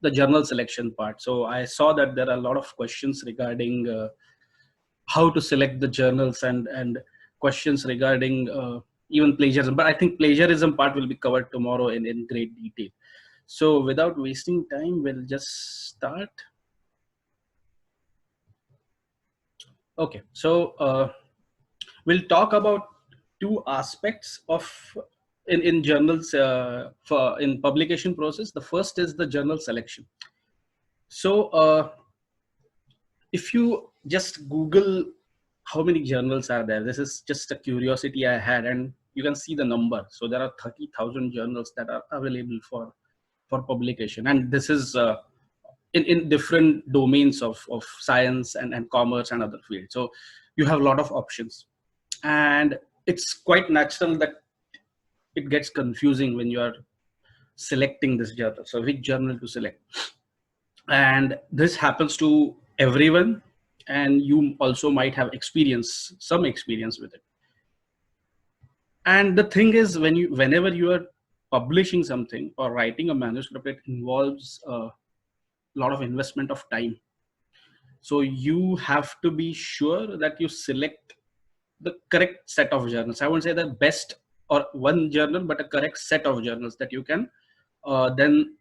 the journal selection part. So I saw that there are a lot of questions regarding how to select the journals, and questions regarding even plagiarism. But I think plagiarism part will be covered tomorrow in great detail. So without wasting time, we'll just start. Okay, so we'll talk about two aspects of in journals for in publication process. The first is the journal selection. So if you just Google how many journals are there, this is just a curiosity I had, and you can see the number. So there are 30,000 journals that are available for publication, and this is in different domains of science and commerce and other fields. So you have a lot of options, and it's quite natural that it gets confusing when you are selecting this journal. So which journal to select? And this happens to everyone, and you also might have some experience with it. And the thing is, whenever you are publishing something or writing a manuscript, it involves a lot of investment of time. So you have to be sure that you select the correct set of journals. I won't say the best or one journal, but a correct set of journals that you can then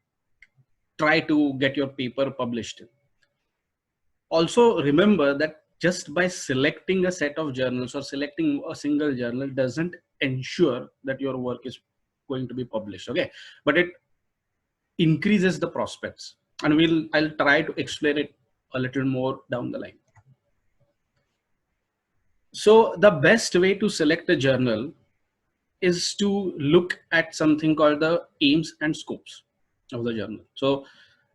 try to get your paper published in. Also remember that just by selecting a set of journals or selecting a single journal doesn't ensure that your work is going to be published. Okay, but it increases the prospects, and I'll try to explain it a little more down the line. So the best way to select a journal is to look at something called the aims and scopes of the journal. So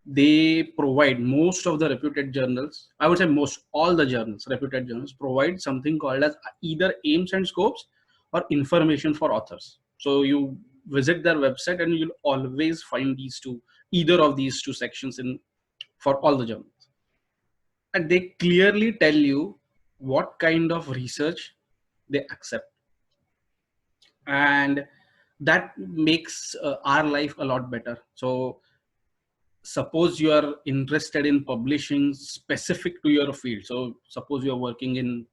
they provide, most of the reputed journals, I would say most all the journals, reputed journals, provide something called as either aims and scopes or information for authors. So you visit their website and you'll always find either of these two sections for all the journals. And they clearly tell you what kind of research they accept. And that makes our life a lot better. So suppose you are interested in publishing specific to your field. So suppose you are working in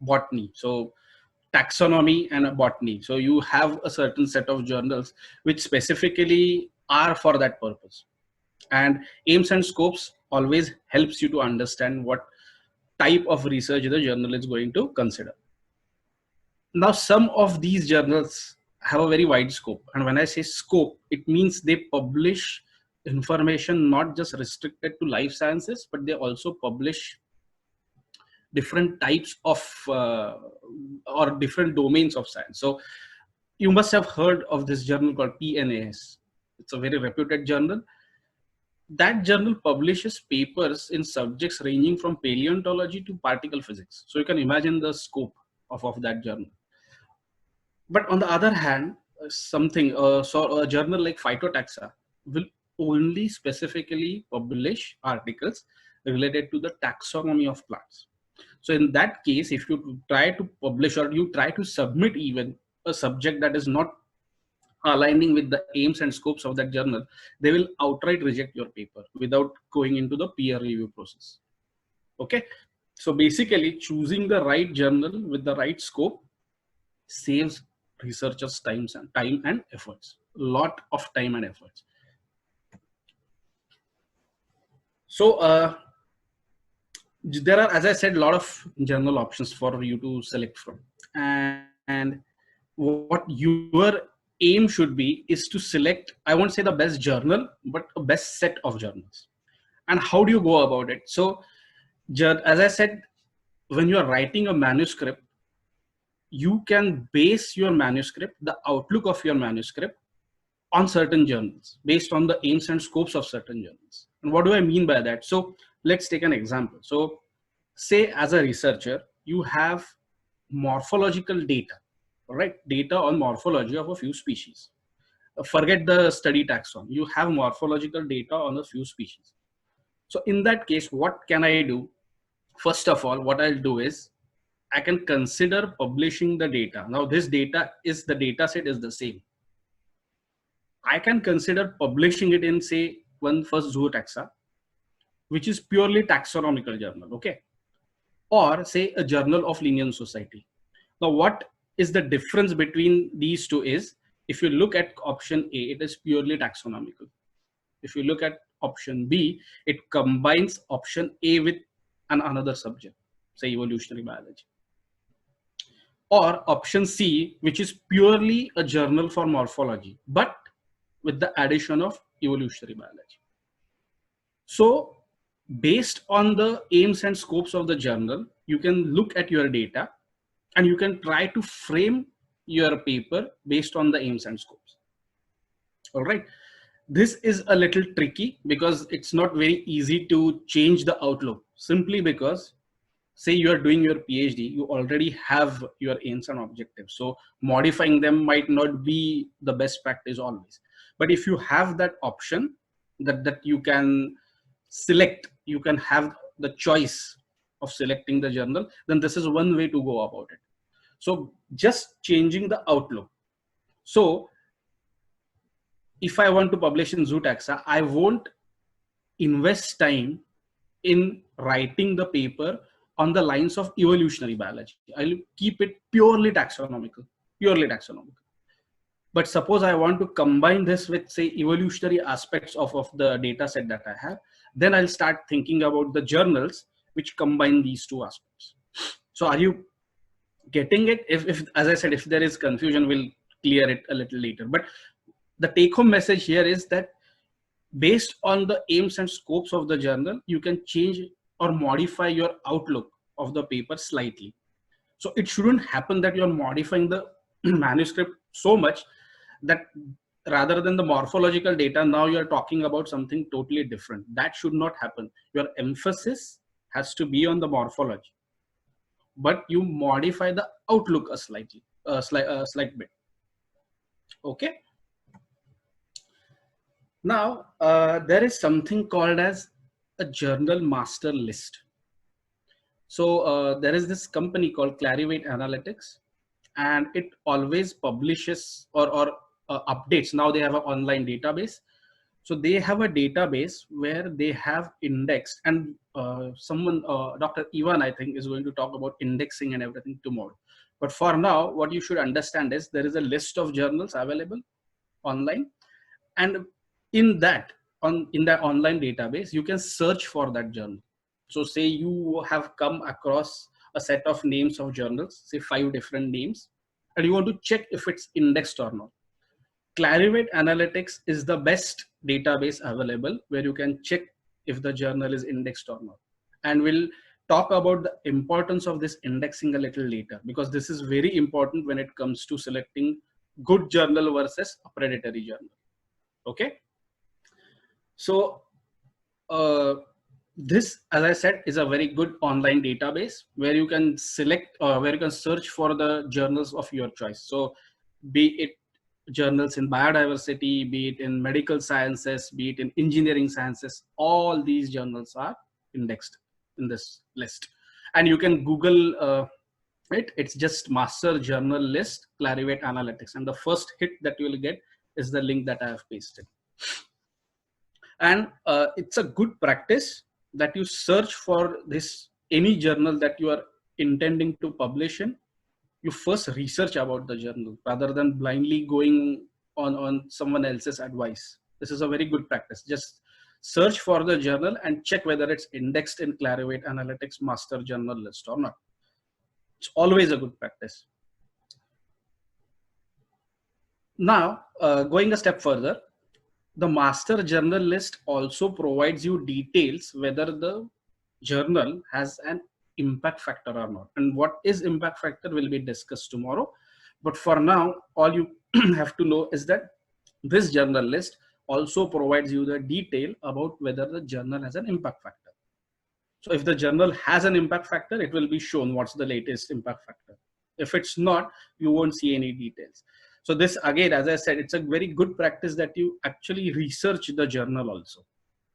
botany, so taxonomy and a botany. So you have a certain set of journals which specifically are for that purpose. And aims and scopes always helps you to understand what type of research the journal is going to consider. Now, some of these journals have a very wide scope. And when I say scope, it means they publish information not just restricted to life sciences, but they also publish different types of or different domains of science. So you must have heard of this journal called PNAS. It's a very reputed journal. That journal publishes papers in subjects ranging from paleontology to particle physics. So you can imagine the scope of that journal. But on the other hand, so a journal like Phytotaxa will only specifically publish articles related to the taxonomy of plants. So in that case, if you try to publish or you try to submit even a subject that is not aligning with the aims and scopes of that journal, they will outright reject your paper without going into the peer review process. Okay, so basically choosing the right journal with the right scope saves researchers time and efforts, lot of time and efforts. So there are, as I said, a lot of journal options for you to select from, and what your aim should be is to select, I won't say the best journal, but a best set of journals. And how do you go about it? So as I said, when you are writing a manuscript, you can base your manuscript, the outlook of your manuscript, on certain journals based on the aims and scopes of certain journals. And what do I mean by that? So let's take an example. So say as a researcher, you have morphological data, all right? Data on morphology of a few species. Forget the study taxon. You have morphological data on a few species. So in that case, what can I do? First of all, what I'll do is I can consider publishing the data. Now this data the data set is the same. I can consider publishing it in, say, one first zootaxa, which is purely taxonomical journal, okay? Or say a journal of Linnean Society. Now, what is the difference between these two is, if you look at option A, it is purely taxonomical. If you look at option B, it combines option A with another subject, say evolutionary biology. Or option C, which is purely a journal for morphology, but with the addition of evolutionary biology. So based on the aims and scopes of the journal, you can look at your data and you can try to frame your paper based on the aims and scopes. All right. This is a little tricky because it's not very easy to change the outlook, simply because say you are doing your PhD, you already have your aims and objectives. So modifying them might not be the best practice always. But if you have that option that you can select, you can have the choice of selecting the journal, then this is one way to go about it. So just changing the outlook. So if I want to publish in Zootaxa, I won't invest time in writing the paper on the lines of evolutionary biology. I'll keep it purely taxonomical, purely taxonomical. But suppose I want to combine this with, say, evolutionary aspects of the data set that I have, then I'll start thinking about the journals which combine these two aspects. So are you getting it? If as I said, if there is confusion, we'll clear it a little later. But the take home message here is that based on the aims and scopes of the journal, you can change or modify your outlook of the paper slightly. So it shouldn't happen that you're modifying the manuscript so much that rather than the morphological data, now you're talking about something totally different. That should not happen. Your emphasis has to be on the morphology, but you modify the outlook a slight bit. Okay. Now, there is something called as a journal master list. So there is this company called Clarivate Analytics, and it always publishes or updates. Now they have an online database. So they have a database where they have indexed, and Dr. Ivan, I think, is going to talk about indexing and everything tomorrow. But for now, what you should understand is there is a list of journals available online, and in that online database, you can search for that journal. So say you have come across a set of names of journals, say 5 different names, and you want to check if it's indexed or not. Clarivate Analytics is the best database available where you can check if the journal is indexed or not. And we'll talk about the importance of this indexing a little later, because this is very important when it comes to selecting good journal versus a predatory journal. Okay. So this, as I said, is a very good online database where you can select or where you can search for the journals of your choice. So be it journals in biodiversity, be it in medical sciences, be it in engineering sciences, all these journals are indexed in this list. And you can Google it's just Master Journal List, Clarivate Analytics. And the first hit that you will get is the link that I have pasted. And it's a good practice that you search for this, any journal that you are intending to publish in, you first research about the journal rather than blindly going on someone else's advice. This is a very good practice. Just search for the journal and check whether it's indexed in Clarivate Analytics Master Journal List or not. It's always a good practice. Now, going a step further, the Master Journal List also provides you details whether the journal has an impact factor or not. And what is impact factor will be discussed tomorrow. But for now, all you have to know is that this journal list also provides you the detail about whether the journal has an impact factor. So if the journal has an impact factor, it will be shown what's the latest impact factor. If it's not, you won't see any details. So this, again, as I said, it's a very good practice that you actually research the journal also.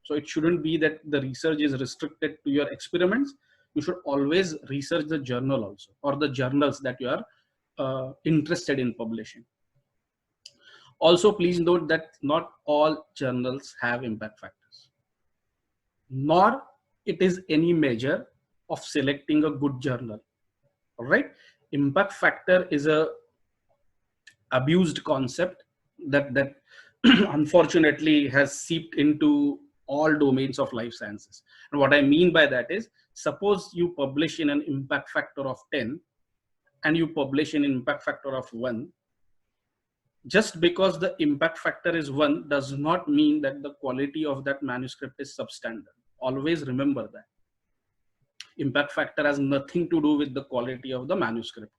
So it shouldn't be that the research is restricted to your experiments. You should always research the journal also, or the journals that you are interested in publishing. Also, please note that not all journals have impact factor. nor it is any measure of selecting a good journal. All right. Impact factor is a abused concept that unfortunately has seeped into all domains of life sciences. And what I mean by that is, suppose you publish in an impact factor of 10 and you publish in impact factor of 1. Just because the impact factor is 1 does not mean that the quality of that manuscript is substandard. Always remember that. Impact factor has nothing to do with the quality of the manuscript.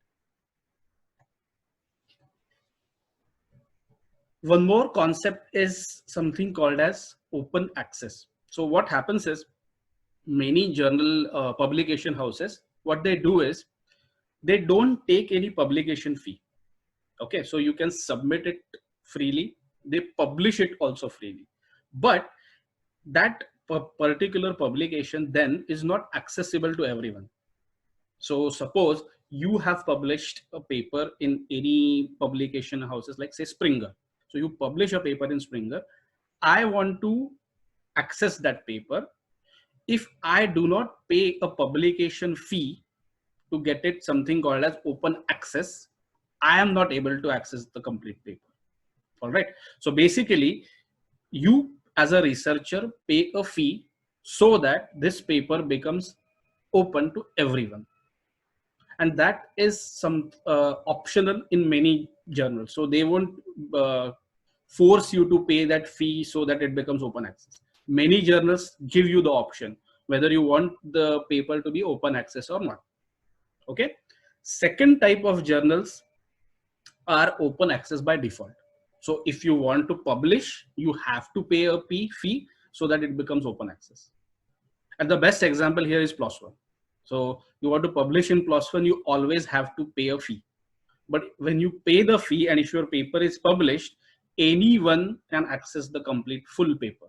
One more concept is something called as open access. So what happens is, many journal publication houses, what they do is they don't take any publication fee. Okay, so you can submit it freely, they publish it also freely, but that particular publication then is not accessible to everyone. So suppose you have published a paper in any publication houses, like say Springer. So you publish a paper in Springer. I want to access that paper. If I do not pay a publication fee to get it something called as open access, I am not able to access the complete paper. All right. So basically, you as a researcher pay a fee so that this paper becomes open to everyone. And that is some optional in many journals. So they won't force you to pay that fee so that it becomes open access. Many journals give you the option whether you want the paper to be open access or not. Okay. Second type of journals are open access by default. So if you want to publish, you have to pay a fee so that it becomes open access. And the best example here is PLOS ONE. So you want to publish in PLOS ONE, you always have to pay a fee. But when you pay the fee and if your paper is published, anyone can access the complete full paper.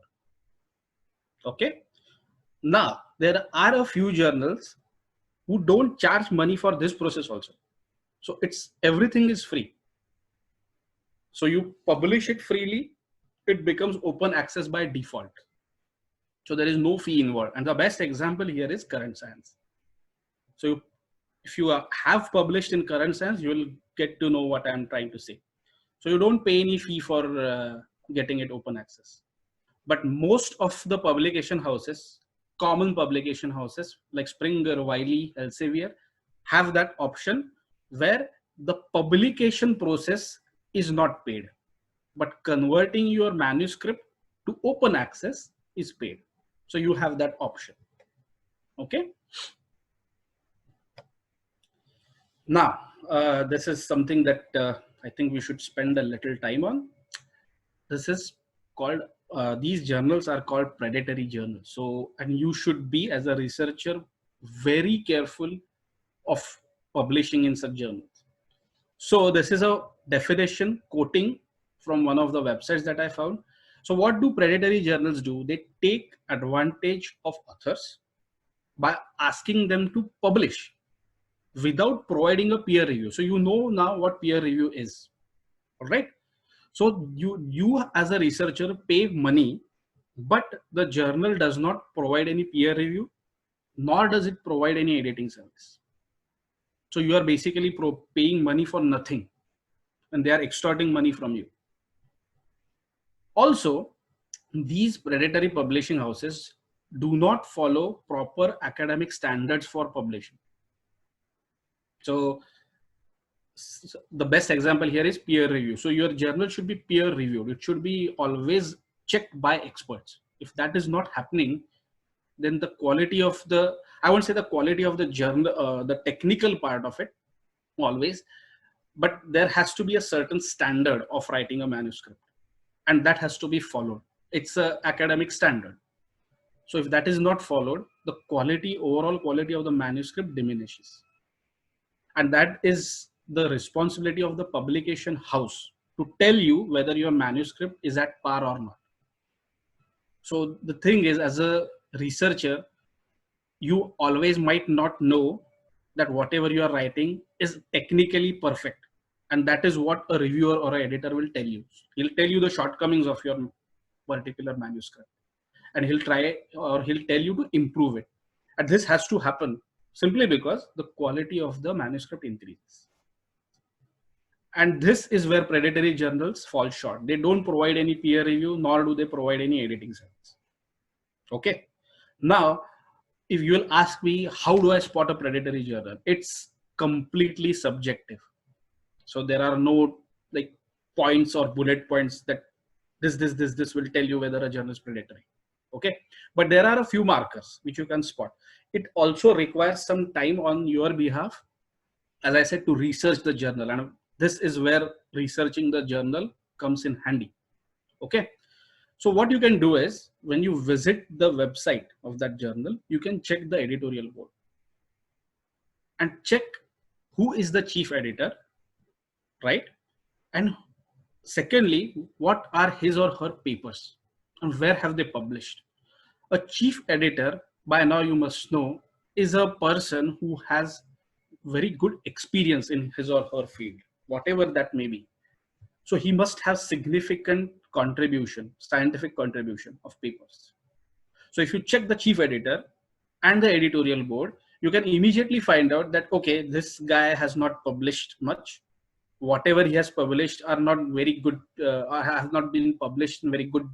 Okay. Now, there are a few journals who don't charge money for this process also. So everything is free. So you publish it freely, it becomes open access by default. So there is no fee involved. And the best example here is Current Science. So if you have published in Current Science, you will get to know what I'm trying to say. So you don't pay any fee for getting it open access. But most of the publication houses, common publication houses like Springer, Wiley, Elsevier, have that option where the publication process is not paid, but converting your manuscript to open access is paid. So you have that option. Okay. Now, this is something that I think we should spend a little time on. This is called, these journals are called predatory journals. So, and you should be, as a researcher, very careful of publishing in such journals. So this is a definition quoting from one of the websites that I found. So what do predatory journals do? They take advantage of authors by asking them to publish without providing a peer review. So you know now what peer review is. All right. So you as a researcher pay money, but the journal does not provide any peer review, nor does it provide any editing service. So you are basically paying money for nothing, and they are extorting money from you. Also, these predatory publishing houses do not follow proper academic standards for publishing. So the best example here is peer review. So your journal should be peer reviewed. It should be always checked by experts. If that is not happening, then the quality of the, I won't say the quality of the journal, the technical part of it always, but there has to be a certain standard of writing a manuscript, and that has to be followed. It's an academic standard. So if that is not followed, the quality, overall quality of the manuscript diminishes. And that is the responsibility of the publication house to tell you whether your manuscript is at par or not. So the thing is, as a researcher, you always might not know that whatever you are writing is technically perfect. And that is what a reviewer or an editor will tell you. He'll tell you the shortcomings of your particular manuscript. and he'll try or he'll tell you to improve it. And this has to happen simply because the quality of the manuscript increases. And this is where predatory journals fall short. They don't provide any peer review, nor do they provide any editing service. Okay. Now, if you will ask me, how do I spot a predatory journal? It's completely subjective. So there are no like points or bullet points that this will tell you whether a journal is predatory. Okay. But there are a few markers which you can spot. It also requires some time on your behalf, as I said, to research the journal. And this is where researching the journal comes in handy. Okay. So what you can do is, when you visit the website of that journal, you can check the editorial board and check who is the chief editor, right? And secondly, what are his or her papers and where have they published? A chief editor, by now you must know, is a person who has very good experience in his or her field, whatever that may be. So he must have significant contribution, scientific contribution of papers. So if you check the chief editor and the editorial board, you can immediately find out that, okay, this guy has not published much. Whatever he has published are not very good, have not been published in very good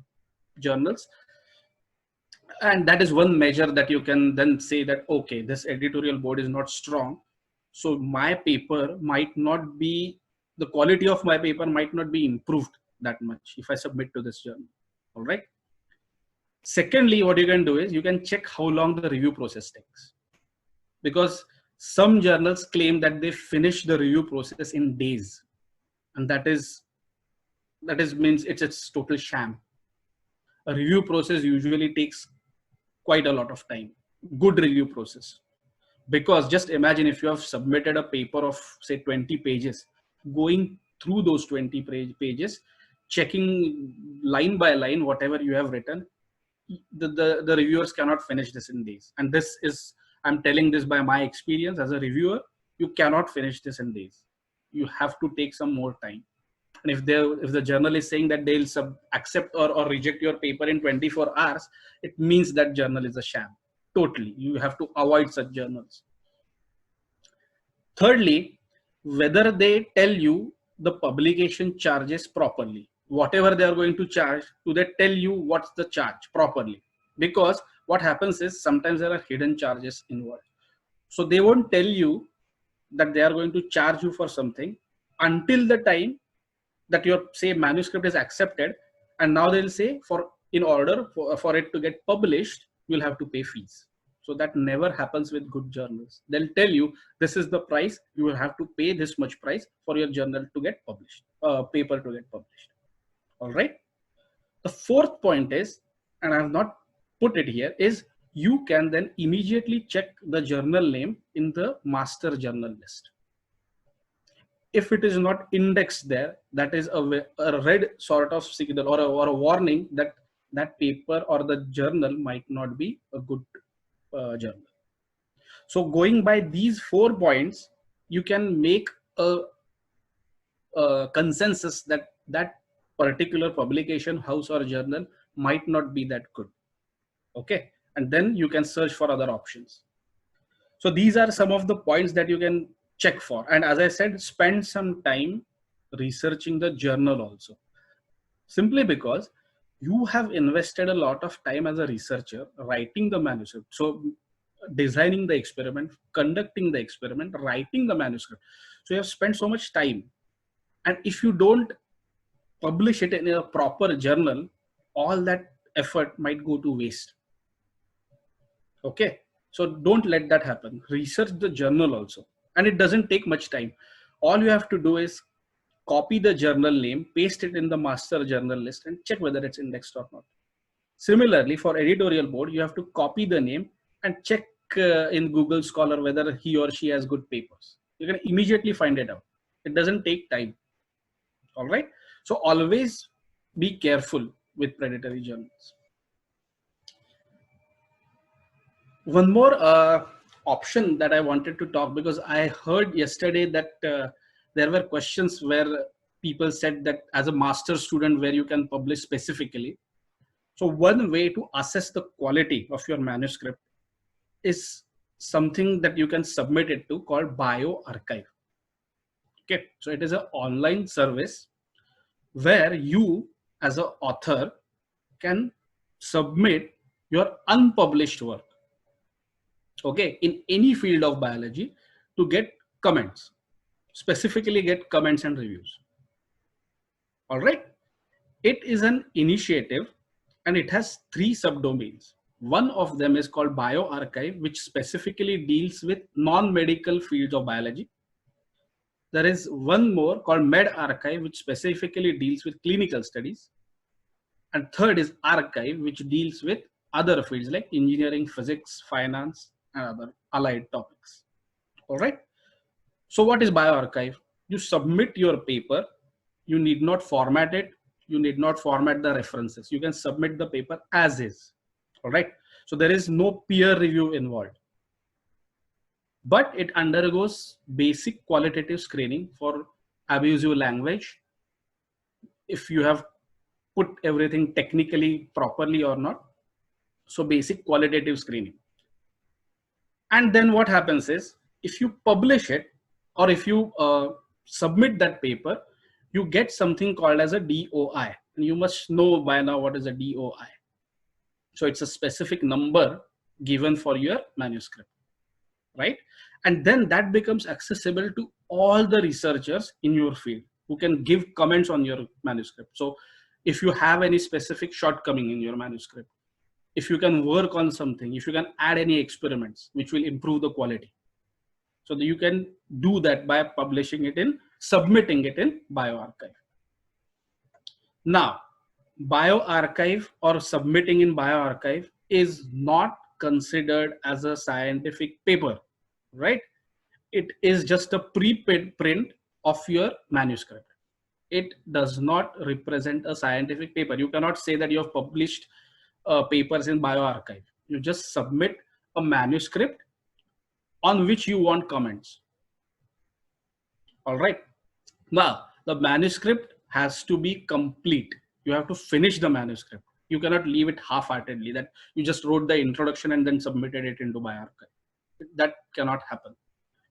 journals. And that is one measure that you can then say that, okay, this editorial board is not strong. So my paper might not be, the quality of my paper might not be improved that much if I submit to this journal. All right. Secondly, what you can do is you can check how long the review process takes, because some journals claim that they finish the review process in days, and that is means it's total sham. A review process usually takes quite a lot of time, good review process. Because just imagine if you have submitted a paper of say 20 pages, going through those 20 pages, checking line by line whatever you have written, the reviewers cannot finish this in days. And this is, I'm telling this by my experience as a reviewer, you cannot finish this in days. You have to take some more time. And if the journal is saying that they'll accept or reject your paper in 24 hours, it means that journal is a sham. Totally. You have to avoid such journals. Thirdly, whether they tell you the publication charges properly. Whatever they are going to charge, do they tell you what's the charge properly? Because what happens is sometimes there are hidden charges involved. So they won't tell you that they are going to charge you for something until the time that your say manuscript is accepted, and now they'll say in order for it to get published, you'll have to pay fees. So that never happens with good journals. They'll tell you this is the price, you will have to pay this much price for your journal to get published, paper to get published. All right. The fourth point is, and I have not put it here, is you can then immediately check the journal name in the master journal list. If it is not indexed there, that is a red sort of signal or a warning that that paper or the journal might not be a good journal. So going by these 4 points, you can make a consensus that that particular publication house or journal might not be that good. Okay. And then you can search for other options. So these are some of the points that you can check for. And as I said, spend some time researching the journal also. Simply because you have invested a lot of time as a researcher writing the manuscript. So designing the experiment, conducting the experiment, writing the manuscript. So you have spent so much time. And if you don't publish it in a proper journal, all that effort might go to waste. Okay. So don't let that happen. Research the journal also. And it doesn't take much time. All you have to do is copy the journal name, paste it in the master journal list, and check whether it's indexed or not. Similarly, for editorial board, you have to copy the name and check in Google Scholar whether he or she has good papers. You can immediately find it out. It doesn't take time. All right. So always be careful with predatory journals. One more option that I wanted to talk, because I heard yesterday that there were questions where people said that as a master student where you can publish specifically. So one way to assess the quality of your manuscript is something that you can submit it to called bioRxiv. Okay, so it is an online service where you as an author can submit your unpublished work, okay, in any field of biology, to get comments, specifically get comments and reviews. All right. It is an initiative and it has three subdomains. One of them is called bioRxiv, which specifically deals with non-medical fields of biology. There is one more called medRxiv, which specifically deals with clinical studies. And third is archive, which deals with other fields like engineering, physics, finance, and other allied topics. All right. So what is bioRxiv? You submit your paper. You need not format it. You need not format the references. You can submit the paper as is. All right. So there is no peer review involved, but it undergoes basic qualitative screening for abusive language, if you have put everything technically properly or not. So basic qualitative screening. And then what happens is, if you publish it or if you submit that paper, you get something called as a DOI. And you must know by now what is a DOI. So it's a specific number given for your manuscript, right? And then that becomes accessible to all the researchers in your field who can give comments on your manuscript. So if you have any specific shortcoming in your manuscript, if you can work on something, if you can add any experiments which will improve the quality, so that you can do that by publishing it in, submitting it in bioRxiv. Now, bioRxiv or submitting in bioRxiv is not considered as a scientific paper, right? It is just a preprint of your manuscript. It does not represent a scientific paper. You cannot say that you have published papers in bioRxiv. You just submit a manuscript on which you want comments. All right. Now, the manuscript has to be complete. You have to finish the manuscript. You cannot leave it half-heartedly, that you just wrote the introduction and then submitted it into bioRxiv. That cannot happen.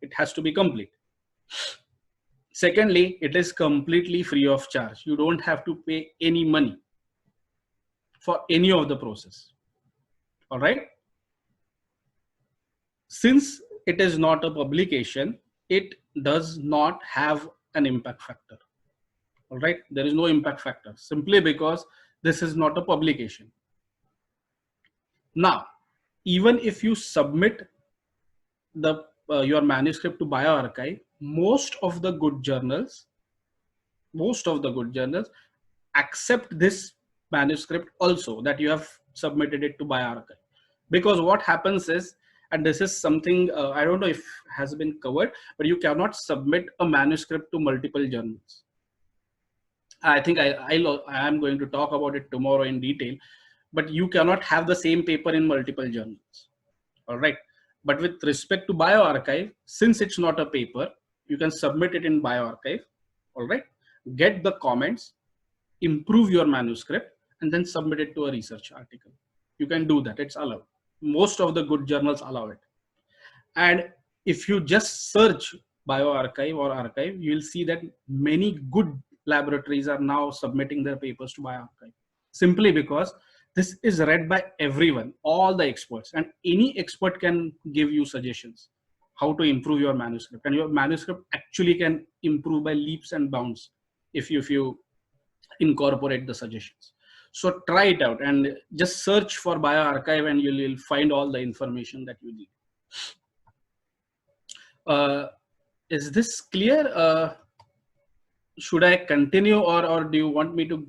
It has to be complete. Secondly, it is completely free of charge. You don't have to pay any money for any of the process. All right. Since it is not a publication, it does not have an impact factor. All right. There is no impact factor simply because this is not a publication. Now, even if you submit your manuscript to bioRxiv, most of the good journals accept this manuscript also, that you have submitted it to bioRxiv. Because what happens is, and this is something I don't know if has been covered, but you cannot submit a manuscript to multiple journals. I think I am going to talk about it tomorrow in detail, but you cannot have the same paper in multiple journals. All right. But with respect to bioRxiv, since it's not a paper, you can submit it in bioRxiv. All right. Get the comments, improve your manuscript, and then submit it to a research article. You can do that. It's allowed. Most of the good journals allow it. And if you just search bioRxiv or archive, you'll see that many good laboratories are now submitting their papers to bioRxiv, simply because this is read by everyone, all the experts, and any expert can give you suggestions how to improve your manuscript, and your manuscript actually can improve by leaps and bounds if you incorporate the suggestions. So try it out and just search for bioRxiv and you'll find all the information that you need. Is this clear? Should I continue or do you want me to